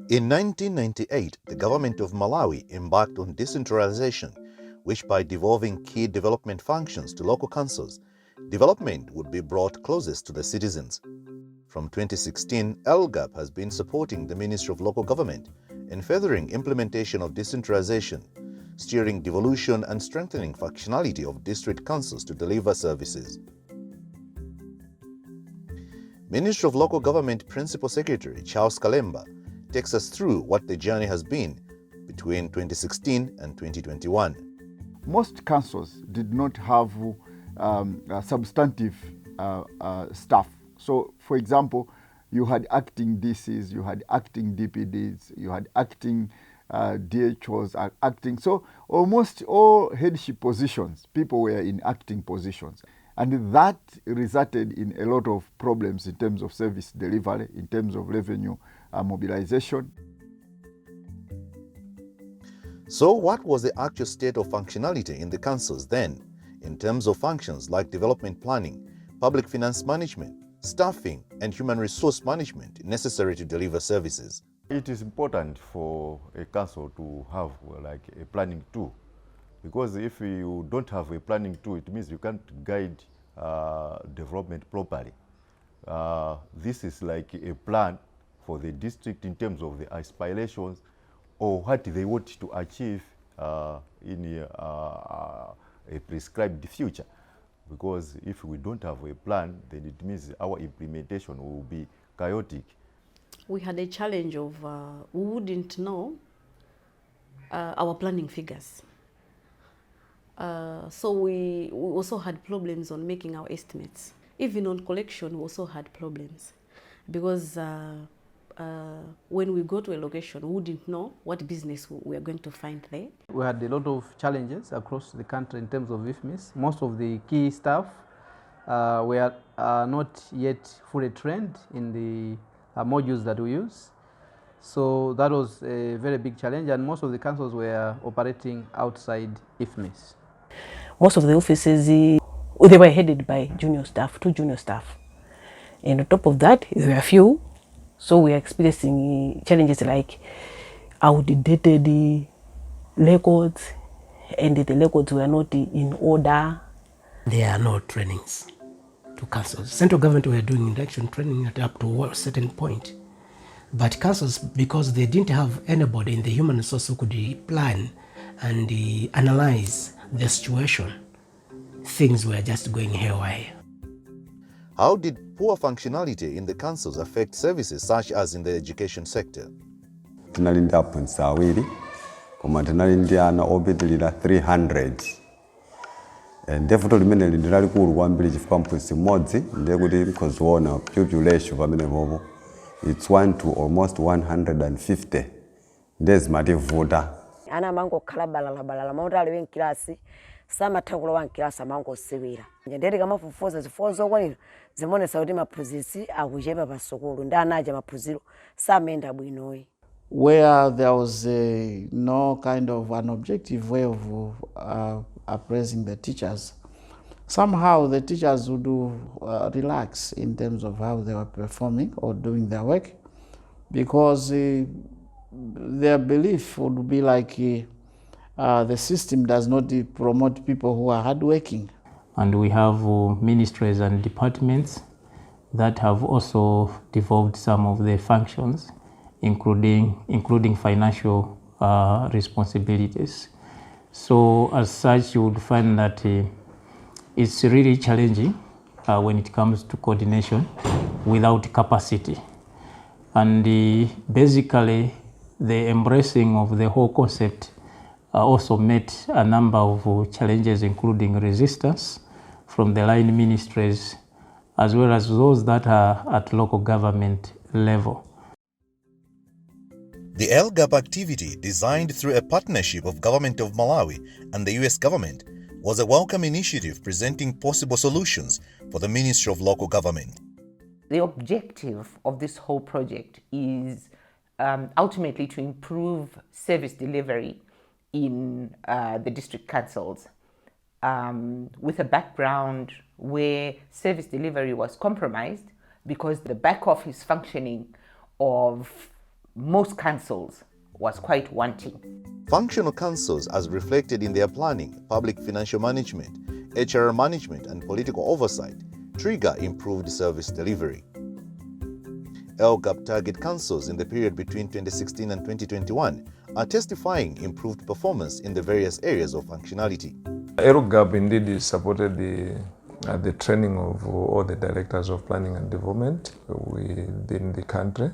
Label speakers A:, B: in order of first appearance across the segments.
A: In 1998, the government of Malawi embarked on decentralization, which by devolving key development functions to local councils, development would be brought closest to the citizens. From 2016, LGAP has been supporting the Ministry of Local Government in furthering implementation of decentralization, steering devolution and strengthening functionality of district councils to deliver services. Ministry of Local Government Principal Secretary Charles Kalemba takes us through what the journey has been between 2016 and 2021.
B: Most councils did not have substantive staff. So, for example, you had acting DCs, you had acting DPDs, you had acting DHOs, acting. So almost all headship positions, people were in acting positions. And that resulted in a lot of problems in terms of service delivery, in terms of revenue mobilization.
A: So what was the actual state of functionality in the councils then, in terms of functions like development planning, public finance management, staffing, and human resource management necessary to deliver services?
C: It is important for a council to have like a planning tool, because if you don't have a planning tool, it means you can't guide development properly. This is like a plan for the district in terms of the aspirations or what they want to achieve in a prescribed future. Because if we don't have a plan, then it means our implementation will be chaotic.
D: We had a challenge of we wouldn't know our planning figures. So we also had problems on making our estimates. Even on collection, we also had problems because when we go to a location, we wouldn't know what business we are going to find there.
E: We had a lot of challenges across the country in terms of IFMIS. Most of the key staff were not yet fully trained in the modules that we use. So that was a very big challenge, and most of the councils were operating outside IFMIS.
F: Most of the offices, they were headed by junior staff, 2 junior staff. And on top of that, there were a few. So we are experiencing challenges like outdated records, and the records were not in order.
G: There are no trainings to councils. Central government were doing induction training at up to a certain point. But councils, because they didn't have anybody in the human resource who could plan and analyze the situation, things were just going haywire.
A: How did poor functionality in the councils affect services such as in the education sector?
H: Tunalinda points awiri, koma tunalinda na obitilira 300. And definitely mene lindira likulu kwambiri chifukwa points imodzi ndekuti mkoziona pupil ratio pamene popo it's 1 to almost 150. Ndezi mativuta.
I: Ana mango khala balala maota aliwe nkilasi samathakulo wa nkilasi mango sewera. Ndere kama fufuza zifonzo kwanira zimonesa kuti maphunzitsi akuchepa pasukulu ndi anaja maphunziro samenda bwinoyi.
J: Where there was no kind of an objective way of appraising the teachers, somehow the teachers would relax in terms of how they were performing or doing their work, because their belief would be like the system does not promote people who are hardworking.
E: And we have ministries and departments that have also devolved some of their functions, including financial responsibilities. So as such, you would find that it's really challenging when it comes to coordination without capacity. And basically, the embracing of the whole concept also met a number of challenges, including resistance from the line ministries, as well as those that are at local government level.
A: The LGAP activity, designed through a partnership of Government of Malawi and the US government, was a welcome initiative presenting possible solutions for the Ministry of Local Government.
K: The objective of this whole project is ultimately to improve service delivery in the district councils with a background where service delivery was compromised because the back office functioning of most councils was quite wanting.
A: Functional councils, as reflected in their planning, public financial management, HR management, and political oversight, trigger improved service delivery. LGAP target councils in the period between 2016 and 2021 are testifying improved performance in the various areas of functionality.
L: LGAP indeed supported the training of all the directors of planning and development within the country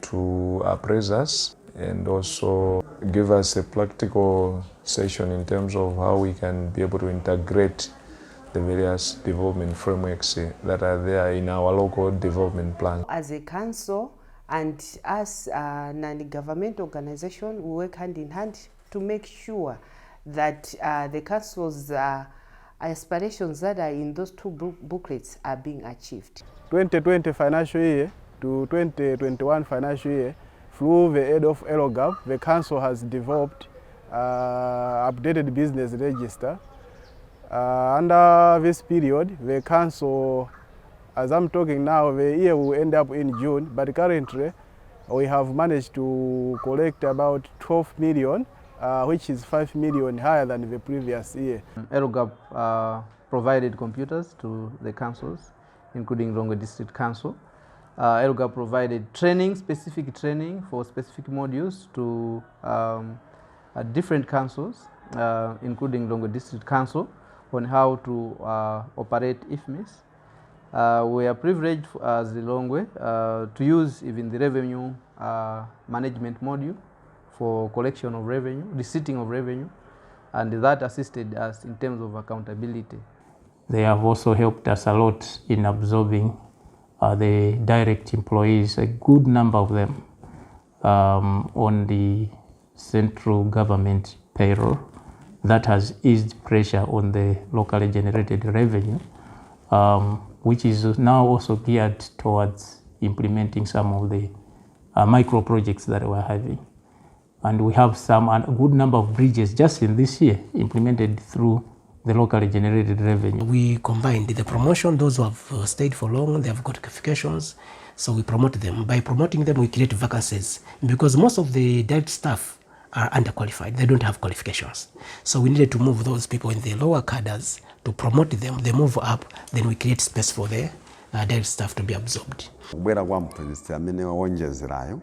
L: to appraise us and also give us a practical session in terms of how we can be able to integrate the various development frameworks that are there in our local development plan.
M: As a council and as a non-government organization, we work hand in hand to make sure that the council's aspirations that are in those two booklets are being achieved.
N: 2020 financial year to 2021 financial year, through the aid of LGAP, the council has developed updated business register. Under this period, the council, as I'm talking now, the year will end up in June, but currently we have managed to collect about 12 million, which is 5 million higher than the previous year.
O: LGAP provided computers to the councils, including Rongo District Council. LGAP provided training, specific training for specific modules to different councils, including Rongo District Council, on how to operate IFMIS. We are privileged as the Longwe to use even the revenue management module for collection of revenue, receipting of revenue, and that assisted us in terms of accountability.
E: They have also helped us a lot in absorbing the direct employees, a good number of them, on the central government payroll. That has eased pressure on the locally generated revenue, which is now also geared towards implementing some of the micro projects that we're having. And we have a good number of bridges just in this year implemented through the locally generated revenue.
G: We combined the promotion, those who have stayed for long, they have got qualifications, so we promote them. By promoting them, we create vacancies, because most of the direct staff are underqualified, they don't have qualifications. So we needed to move those people in the lower cadres to promote them, they move up, then we create space for the direct staff to be absorbed.
H: Kubwera kwa mpulisi amene wawonjezerayo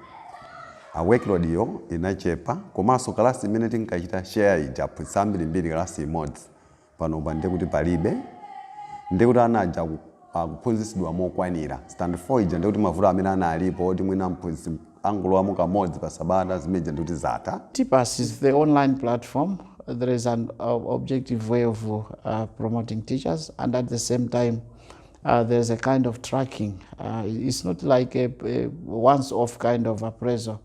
H: workload yo inachepa komanso kalasi imene tinkachita share ija aphunzitsi ambirimbiri kalasi imodzi pano pande kuti palibe ndekuti anaja kuphunzitsidwa mokwanira. Stand 4 ija ndekuti mavuto amene analipo oti mwina mphunzitsi angolowa kamodzi pa sabata zimeja ndikuti zata.
J: TPAS is the online platform. There is an objective way of promoting teachers, and at the same time there's a kind of tracking. It's not like a once-off kind of appraisal.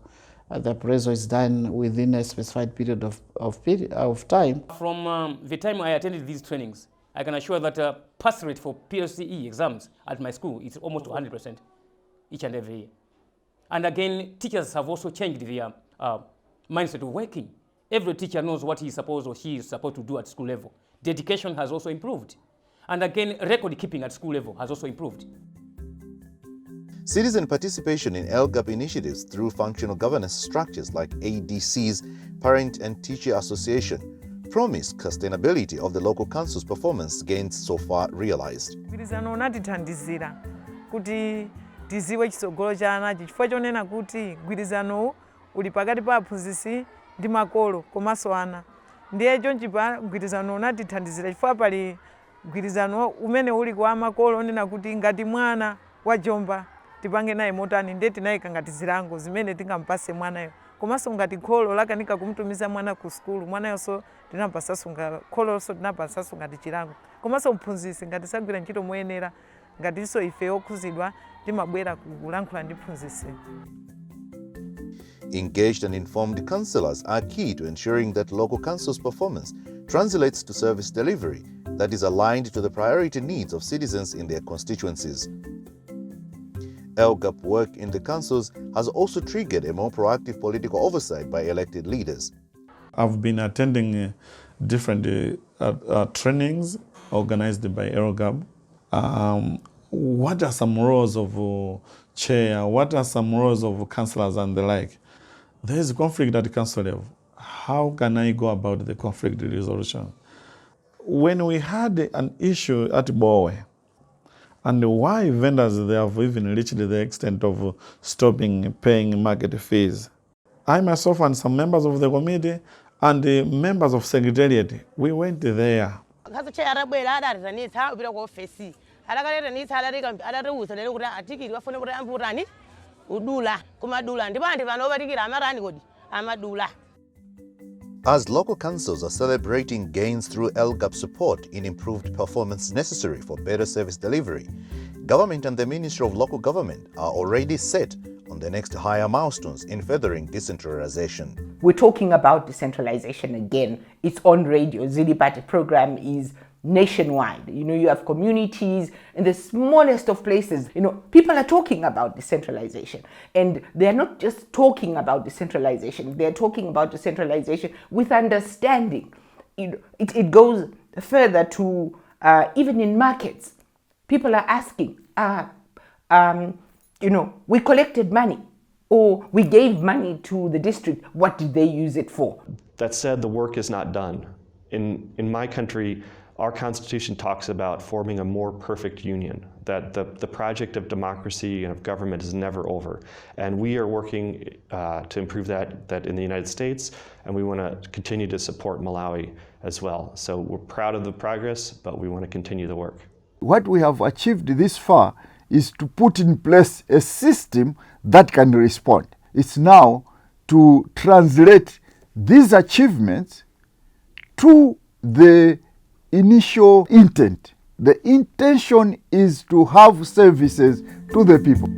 J: The appraisal is done within a specified period of time.
P: From the time I attended these trainings, I can assure that pass rate for PLCE exams at my school is almost 100% each and every year. And again, teachers have also changed their mindset of working. Every teacher knows what he is supposed or she is supposed to do at school level. Dedication has also improved. And again, record keeping at school level has also improved.
A: Citizen participation in LGAP initiatives through functional governance structures like ADC's Parent and Teacher Association promise sustainability of the local council's performance gains so far realized.
Q: Gwirizano unatithandizira kuti tiziwe chitsogolo cha anachi chifukwa chonena kuti gwirizano uli pakati pa aphunzitsi ndi makolo komanso ana. Ndiye chonchipa gwirizano unatithandizira chifukwa pali gwirizano umene uli kwa makolo onena kuti ngati mwana wa Jomba tipange naye motani ndiye tinayika ngati zilango zimene tingampase mwanayo. Komanso ngati kholo lakanika kumtumiza mwana ku skulu, mwanayonso tinampasanso kholonso tinampasanso ngati chilango. Komanso mphunzitsi ngati sagwira ntchito moyenera ngatinso ife okhuzidwa timabwera kulankhula ndi mphunzitsi.
A: Engaged and informed councillors are key to ensuring that local council's performance translates to service delivery that is aligned to the priority needs of citizens in their constituencies. LGAP work in the councils has also triggered a more proactive political oversight by elected leaders.
R: I've been attending different trainings organized by LGAP. what are some roles of chair, what are some roles of councillors and the like. There is conflict at the council level. How can I go about the conflict resolution? When we had an issue at Bowe, and why vendors they have even reached the extent of stopping paying market fees, I myself and some members of the committee and the members of secretariat, we went there.
A: As local councils are celebrating gains through LGAP support in improved performance necessary for better service delivery, government and the Ministry of Local Government are already set on the next higher milestones in furthering decentralization.
K: We're talking about decentralization again. It's on radio. Zili Party program is nationwide. You have communities in the smallest of places. People are talking about decentralization, and they're not just talking about decentralization. They're talking about decentralization with understanding. It goes further to even in markets. People are asking, we collected money or we gave money to the district. What did they use it for?
S: That said, the work is not done. In my country, our Constitution talks about forming a more perfect union, that the project of democracy and of government is never over. And we are working to improve that in the United States, and we want to continue to support Malawi as well. So we're proud of the progress, but we want to continue the work.
B: What we have achieved this far is to put in place a system that can respond. It's now to translate these achievements to the initial intent. The intention is to have services to the people.